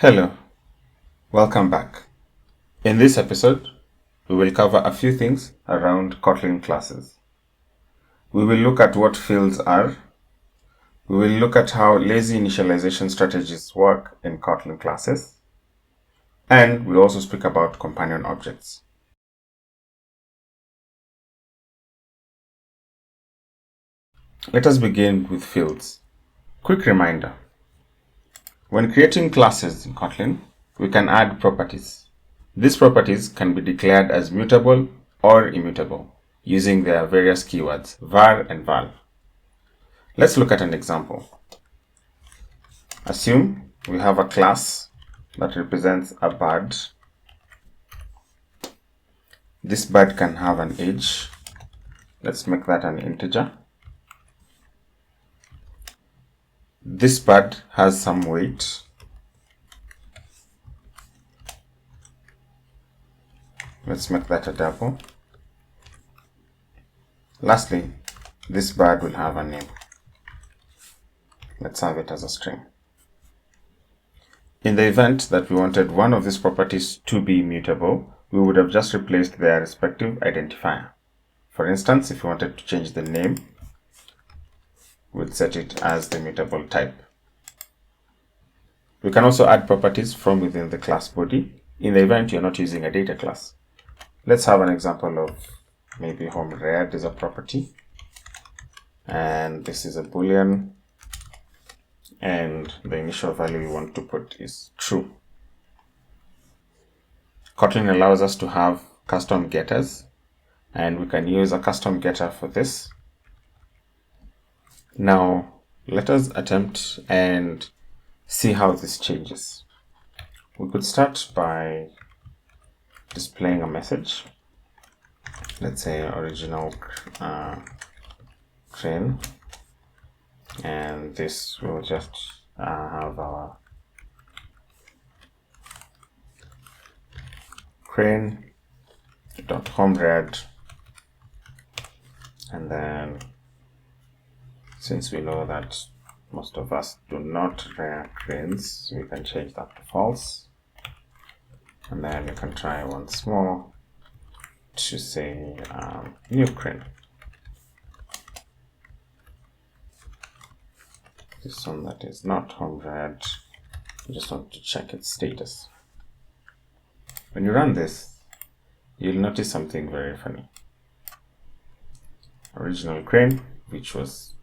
Hello, welcome back. In this episode, we will cover a few things around Kotlin classes. We will look at what fields are. We will look at how lazy initialization strategies work in Kotlin classes. And we'll also speak about companion objects. Let us begin with fields. Quick reminder. When creating classes in Kotlin, we can add properties. These properties can be declared as mutable or immutable using their various keywords var and val. Let's look at an example. Assume we have a class that represents a bird. This bird can have an age. Let's make that an integer. This bird has some weight. Let's make that a double. Lastly, this bird will have a name. Let's have it as a string. In the event that we wanted one of these properties to be mutable, we would have just replaced their respective identifier. For instance, if we wanted to change the name, we'd set it as the mutable type. We can also add properties from within the class body in the event you're not using a data class. Let's have an example of maybe home_red is a property, and this is a boolean, and the initial value we want to put is true. Kotlin allows us to have custom getters, and we can use a custom getter for this. Now, let us attempt and see how this changes. We could start by displaying a message. Let's say original crane, and this will just have our crane.homeRed, and then since we know that most of us do not rear cranes, we can change that to false. And then you can try once more to say new crane. This one that is not home_red, you just want to check its status. When you run this, you'll notice something very funny. Original crane, which was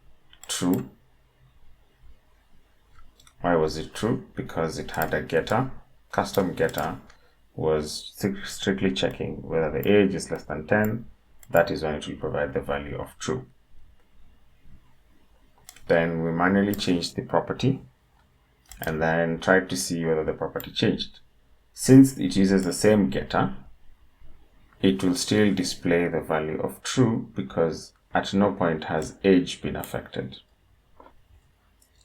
true. Why was it true? Because it had a getter. Custom getter was strictly checking whether the age is less than 10. That is when it will provide the value of true. Then we manually changed the property and then tried to see whether the property changed. Since it uses the same getter, it will still display the value of true because at no point has age been affected.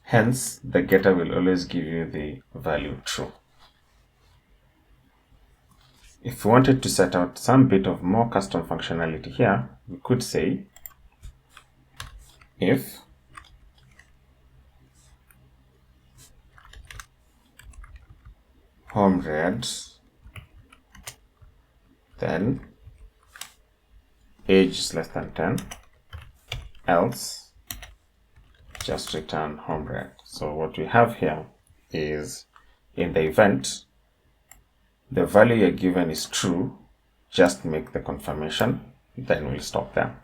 Hence, the getter will always give you the value true. If we wanted to set out some bit of more custom functionality here, we could say if home_red, then age is less than 10, else just return home_red. So what we have here is in the event the value you're given is true, just make the confirmation, then we'll stop there.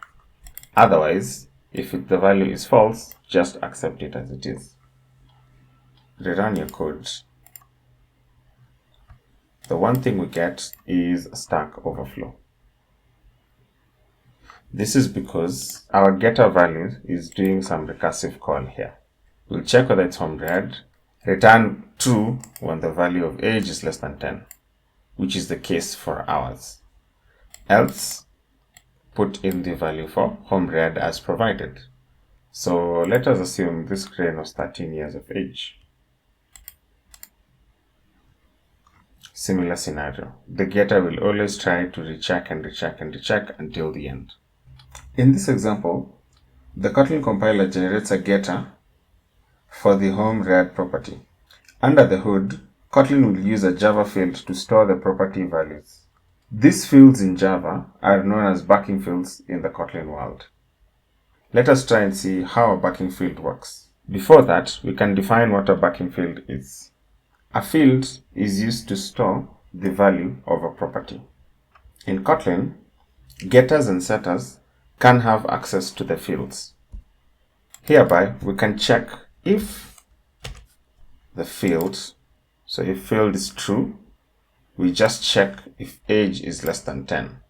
Otherwise, if the value is false, just accept it as it is. Rerun your code. The one thing we get is a Stack Overflow. This is because our getter value is doing some recursive call here. We'll check whether it's home_red, return true when the value of age is less than 10, which is the case for ours. Else, put in the value for home_red as provided. So let us assume this crane was 13 years of age. Similar scenario. The getter will always try to recheck and recheck and recheck until the end. In this example, the Kotlin compiler generates a getter for the home_red property. Under the hood, Kotlin will use a Java field to store the property values. These fields in Java are known as backing fields in the Kotlin world. Let us try and see how a backing field works. Before that, we can define what a backing field is. A field is used to store the value of a property. In Kotlin, getters and setters can have access to the fields. Hereby, we can check if the field, so if field is true, we just check if age is less than 10.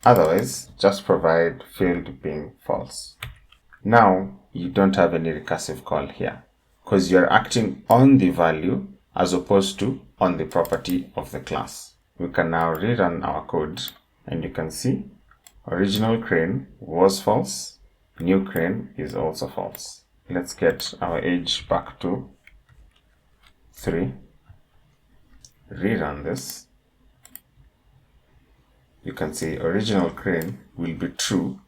Otherwise, just provide field being false. Now, you don't have any recursive call here because you're acting on the value as opposed to on the property of the class. We can now rerun our code and you can see original crane was false, new crane is also false. Let's get our age back to 3. Rerun this. You can see original crane will be true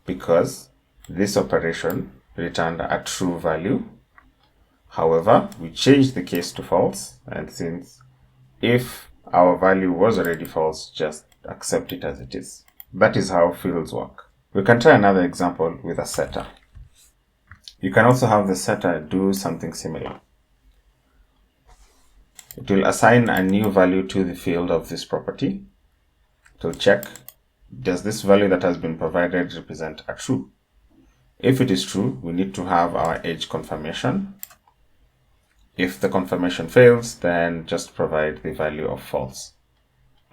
because this operation returned a true value. However, we changed the case to false, and since if our value was already false, just accept it as it is. That is how fields work. We can try another example with a setter. You can also have the setter do something similar. It will assign a new value to the field of this property. To check, does this value that has been provided represent a true? If it is true, we need to have our age confirmation. If the confirmation fails, then just provide the value of false.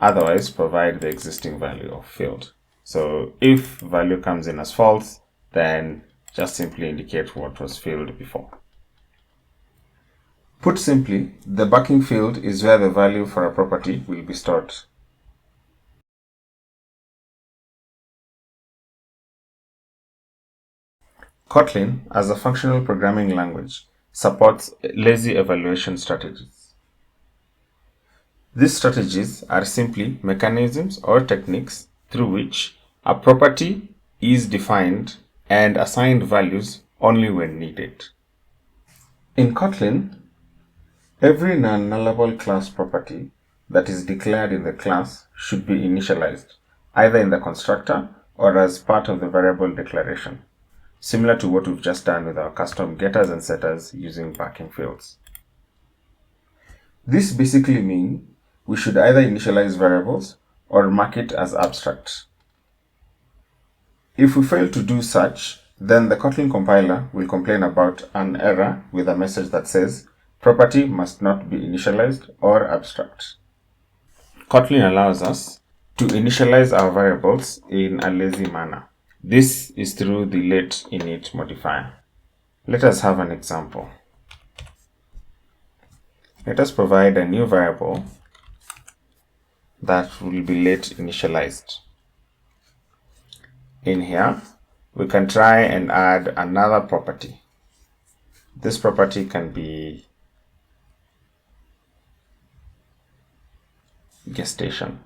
Otherwise, provide the existing value of field. So if value comes in as false, then just simply indicate what was filled before. Put simply, the backing field is where the value for a property will be stored. Kotlin, as a functional programming language, supports lazy evaluation strategies. These strategies are simply mechanisms or techniques through which a property is defined and assigned values only when needed. In Kotlin, every non-nullable class property that is declared in the class should be initialized, either in the constructor or as part of the variable declaration, similar to what we've just done with our custom getters and setters using backing fields. This basically means we should either initialize variables or mark it as abstract. If we fail to do such, then the Kotlin compiler will complain about an error with a message that says property must not be initialized or abstract. Kotlin allows us to initialize our variables in a lazy manner. This is through the let init modifier. Let us have an example. Let us provide a new variable that will be let initialized. In here, we can try and add another property. This property can be gestation.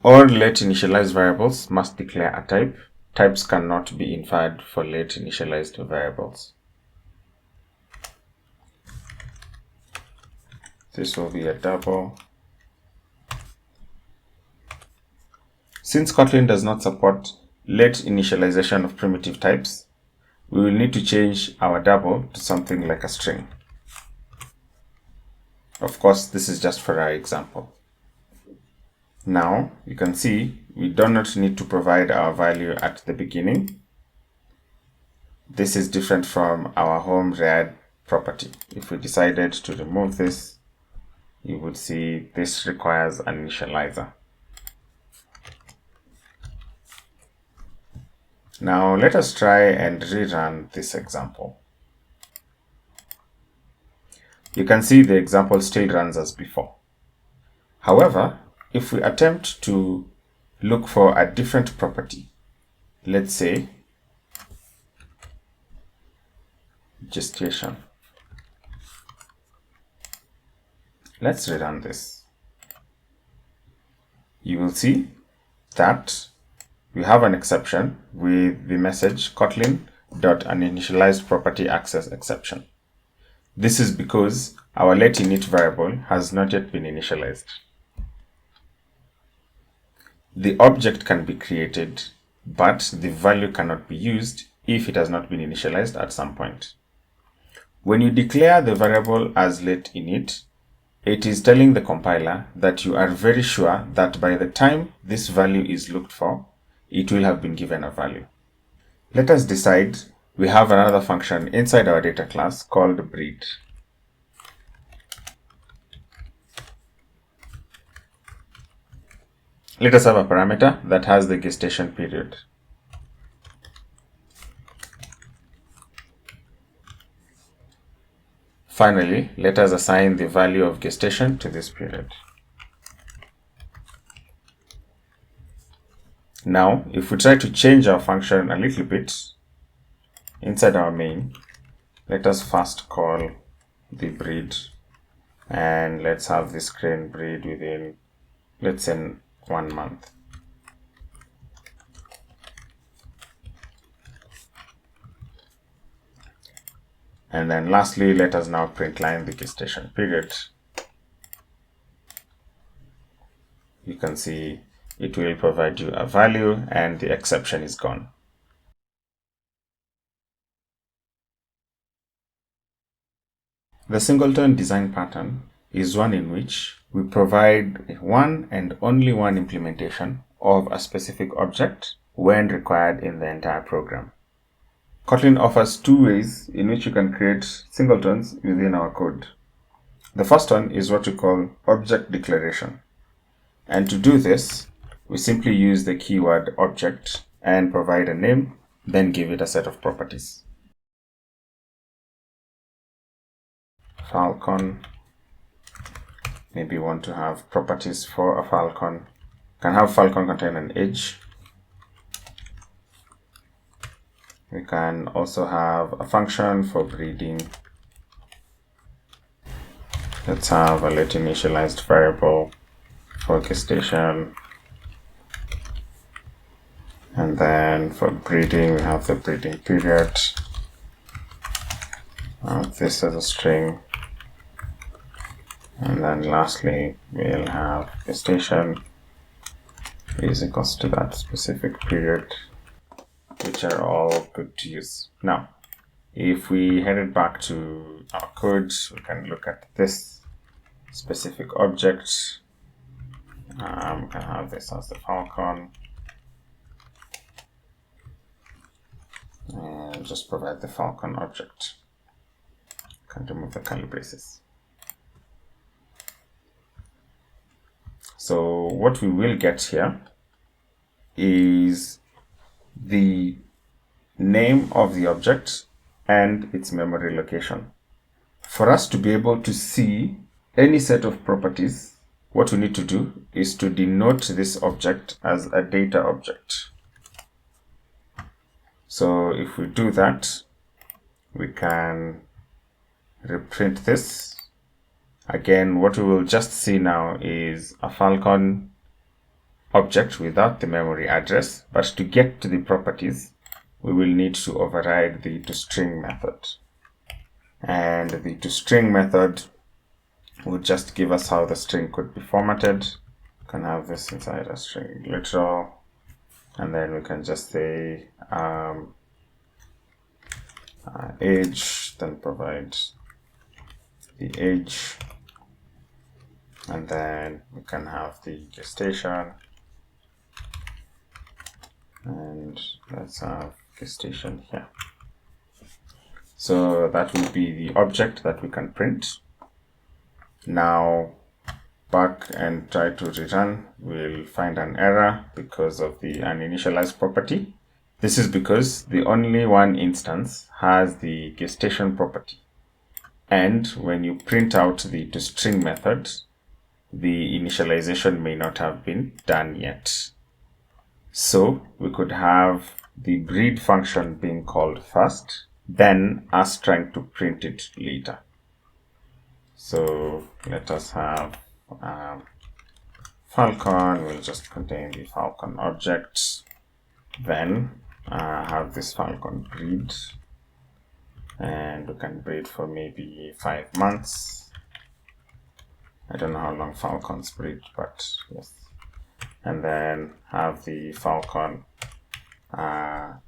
All let initialized variables must declare a type. Types cannot be inferred for let initialized variables. This will be a double. Since Kotlin does not support let initialization of primitive types, we will need to change our double to something like a string. Of course, this is just for our example. Now, you can see we do not need to provide our value at the beginning. This is different from our home read property. If we decided to remove this, you would see this requires an initializer. Now, let us try and rerun this example. You can see the example still runs as before. However, if we attempt to look for a different property, let's say gestation. Let's rerun this. You will see that we have an exception with the message Kotlin dot uninitialized property access exception. This is because our letInit variable has not yet been initialized. The object can be created, but the value cannot be used if it has not been initialized at some point. When you declare the variable as letInit, it is telling the compiler that you are very sure that by the time this value is looked for, it will have been given a value. Let us decide we have another function inside our data class called breed. Let us have a parameter that has the gestation period. Finally, let us assign the value of gestation to this period. Now, if we try to change our function a little bit inside our main, let us first call the breed, and let's have the screen breed within, let's say, 1 month. And then lastly, let us now print line the gestation period. You can see it will provide you a value and the exception is gone. The singleton design pattern is one in which we provide one and only one implementation of a specific object when required in the entire program. Kotlin offers two ways in which you can create singletons within our code. The first one is what we call object declaration. And to do this, we simply use the keyword object and provide a name, then give it a set of properties. Falcon, maybe you want to have properties for a falcon. Can have falcon contain an age. We can also have a function for breeding. Let's have a letInitialized variable for gestation. And then for breeding, we have the breeding period. This as a string. And then lastly, we'll have gestation is equals to that specific period, which are all good to use. Now, if we headed back to our code, we can look at this specific object. We can have this as the falcon. And just provide the falcon object. Can remove the curly braces. So what we will get here is the name of the object and its memory location. For us to be able to see any set of properties, what we need to do is to denote this object as a data object. So if we do that, we can reprint this. Again, what we will just see now is a falcon object without the memory address, but to get to the properties, we will need to override the toString method. And the toString method will just give us how the string could be formatted. We can have this inside a string literal, and then we can just say age, then provide the age, and then we can have the gestation, and let's have gestation here. So that will be the object that we can print. Now back and try to return, we'll find an error because of the uninitialized property. This is because the only one instance has the gestation property. And when you print out the toString method, the initialization may not have been done yet. So we could have the breed function being called first, then us trying to print it later. So let us have falcon will just contain the falcon object. Then have this falcon breed, and we can breed for maybe 5 months. I don't know how long falcons breed, but yes. And then have the falcon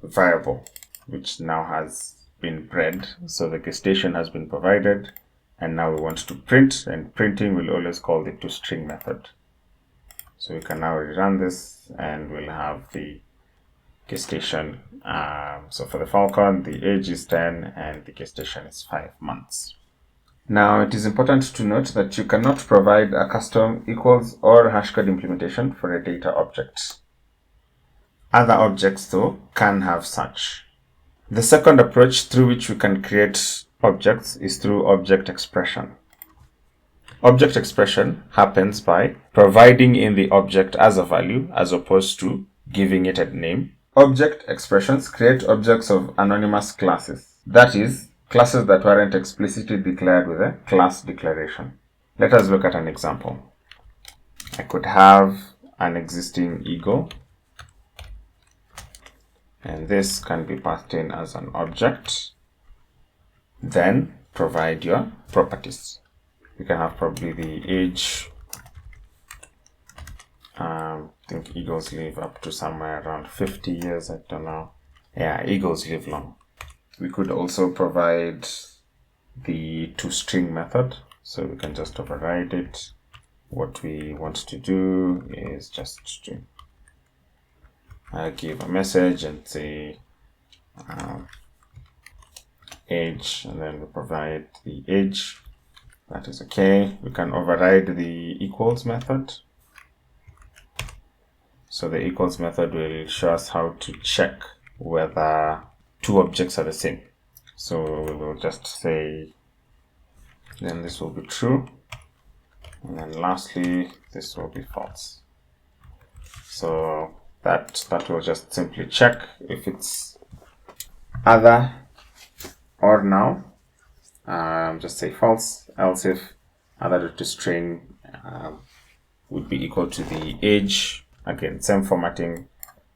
variable, which now has been bred. So the gestation has been provided, and now we want to print, and printing will always call the toString method. So we can now rerun this, and we'll have the gestation. So for the falcon, the age is 10 and the gestation is 5 months. Now it is important to note that you cannot provide a custom equals or hashcode implementation for a data object. Other objects though can have such. The second approach through which we can create objects is through object expression. Object expression happens by providing in the object as a value as opposed to giving it a name. Object expressions create objects of anonymous classes. That is, classes that weren't explicitly declared with a class declaration. Let us look at an example. I could have an existing eagle, and this can be passed in as an object. Then provide your properties. You can have probably the age. I think eagles live up to somewhere around 50 years. I don't know. Yeah, eagles live long. We could also provide the toString method. So we can just override it. What we want to do is just to give a message and say age, and then we provide the age. That is okay. We can override the equals method. So the equals method will show us how to check whether two objects are the same. So we will just say, then this will be true, and then lastly this will be false. So that will just simply check if it's other or now. Just say false, else if other to string would be equal to the age. Again, same formatting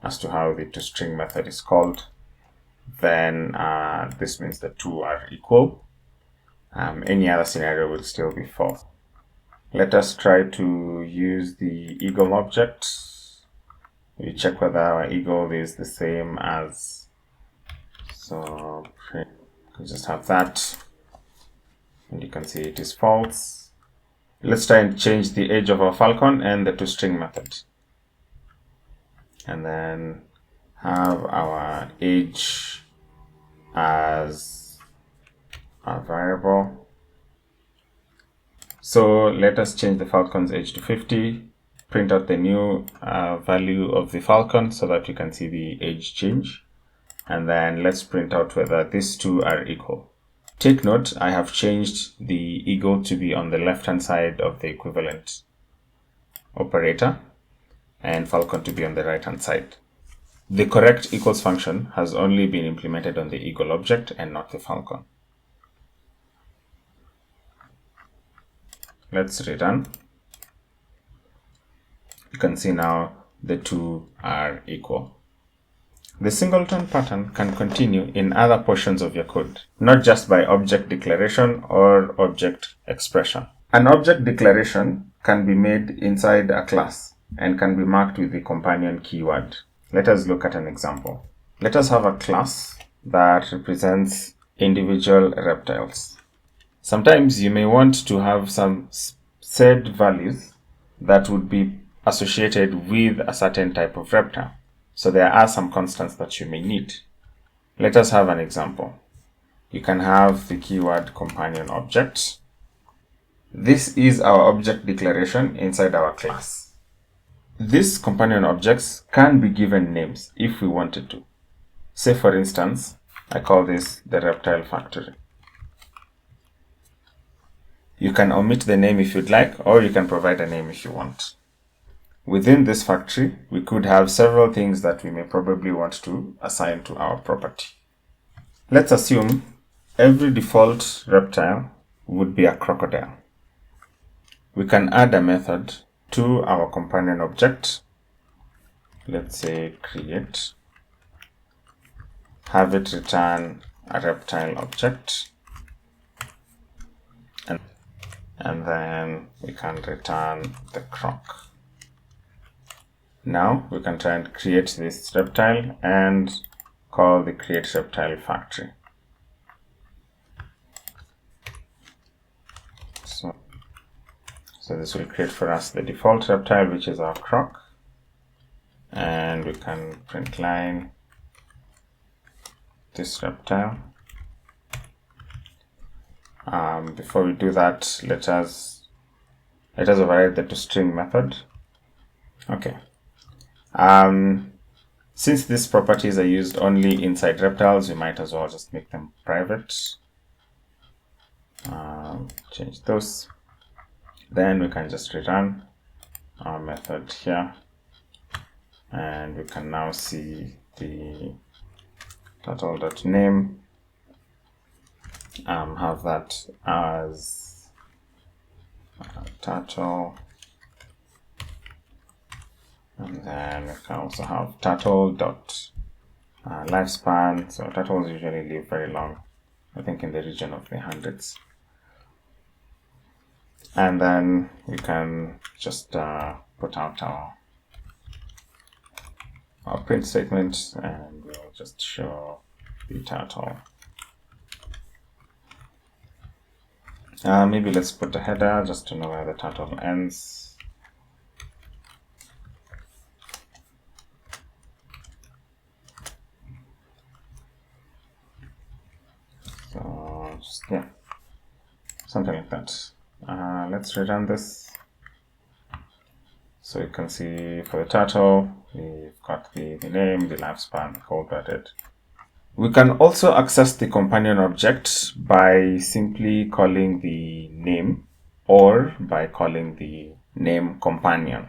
as to how the toString method is called. Then this means the two are equal. Any other scenario will still be false. Let us try to use the eagle object. We check whether our eagle is the same as, so we just have that, and you can see it is false. Let's try and change the age of our falcon and the toString method, and then have our age as a variable. So let us change the falcon's age to 50, print out the new value of the falcon so that you can see the age change, and then let's print out whether these two are equal. Take note, I have changed the eagle to be on the left hand side of the equivalent operator and falcon to be on the right hand side. The correct equals function has only been implemented on the eagle object and not the falcon. Let's rerun. You can see now the two are equal. The singleton pattern can continue in other portions of your code, not just by object declaration or object expression. An object declaration can be made inside a class and can be marked with the companion keyword. Let us look at an example. Let us have a class that represents individual reptiles. Sometimes you may want to have some said values that would be associated with a certain type of reptile. So there are some constants that you may need. Let us have an example. You can have the keyword companion object. This is our object declaration inside our class. These companion objects can be given names if we wanted to. Say for instance, I call this the reptile factory. You can omit the name if you'd like, or you can provide a name if you want. Within this factory, we could have several things that we may probably want to assign to our property. Let's assume every default reptile would be a crocodile. We can add a method to our companion object. Let's say create. have it return a reptile object, and then we can return the croc. Now we can try and create this reptile and call the create reptile factory. So this will create for us the default reptile, which is our croc, and we can print line this reptile. Before we do that, let us override the toString method. Okay. Since these properties are used only inside reptiles, we might as well just make them private. Change those. Then we can just return our method here, and we can now see the turtle.name. Have that as turtle, and then we can also have turtle.lifespan. So turtles usually live very long, I think in the region of the hundreds. And then we can just put out our print statement, and we'll just show the turtle. Maybe let's put a header just to know where the turtle ends. So just, yeah, something like that. Let's rerun this. So you can see for the turtle, we've got the name, the lifespan, the cold blooded. We can also access the companion object by simply calling the name or by calling the name companion.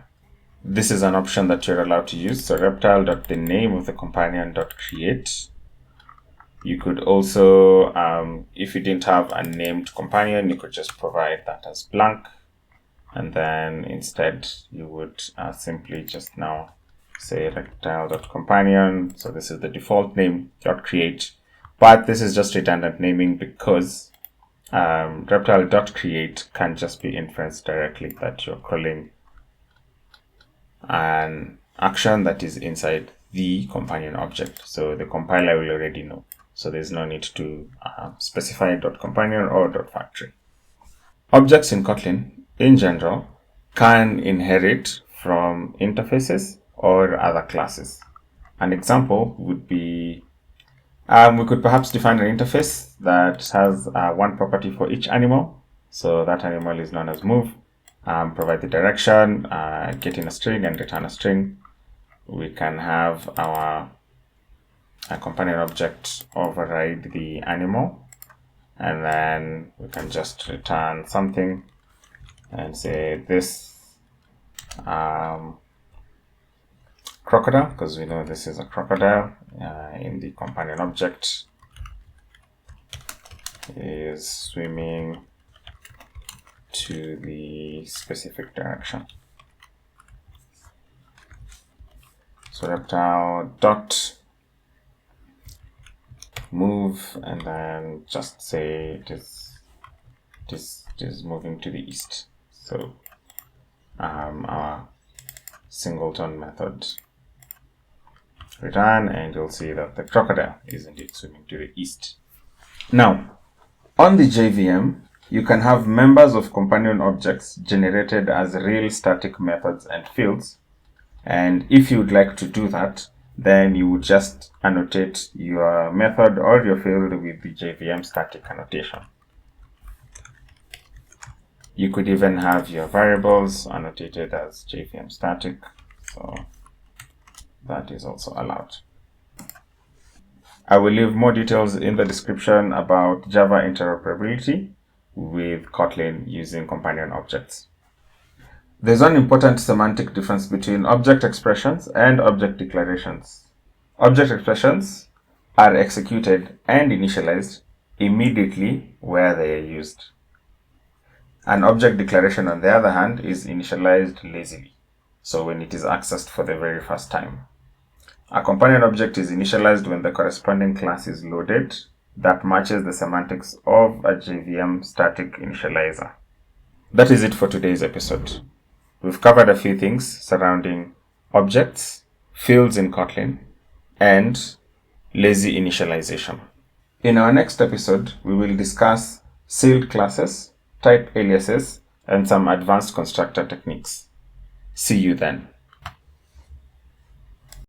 This is an option that you're allowed to use. So reptile.thename of the companion.create. You could also, if you didn't have a named companion, you could just provide that as blank. And then instead, you would simply just now say reptile.companion. So this is the default name, .create. But this is just redundant naming because reptile.create can just be inferenced directly that you're calling an action that is inside the companion object. So the compiler will already know. So there's no need to specify .companion or .factory. Objects in Kotlin, in general, can inherit from interfaces or other classes. An example would be, we could perhaps define an interface that has one property for each animal. So that animal is known as move. Provide the direction, get in a string and return a string. We can have our companion object override the animal, and then we can just return something and say this crocodile, because we know this is a crocodile in the companion object, is swimming to the specific direction. So reptile dot move, and then just say it is moving to the east. So our singleton method return, and you'll see that the crocodile is indeed swimming to the east. Now, on the JVM, you can have members of companion objects generated as real static methods and fields. And if you would like to do that, then you would just annotate your method or your field with the JVM static annotation. You could even have your variables annotated as JVM static, so that is also allowed. I will leave more details in the description about Java interoperability with Kotlin using companion objects. There's one important semantic difference between object expressions and object declarations. Object expressions are executed and initialized immediately where they are used. An object declaration, on the other hand, is initialized lazily, so when it is accessed for the very first time. A companion object is initialized when the corresponding class is loaded that matches the semantics of a JVM static initializer. That is it for today's episode. We've covered a few things surrounding objects, fields in Kotlin, and lazy initialization. In our next episode, we will discuss sealed classes, type aliases, and some advanced constructor techniques. See you then.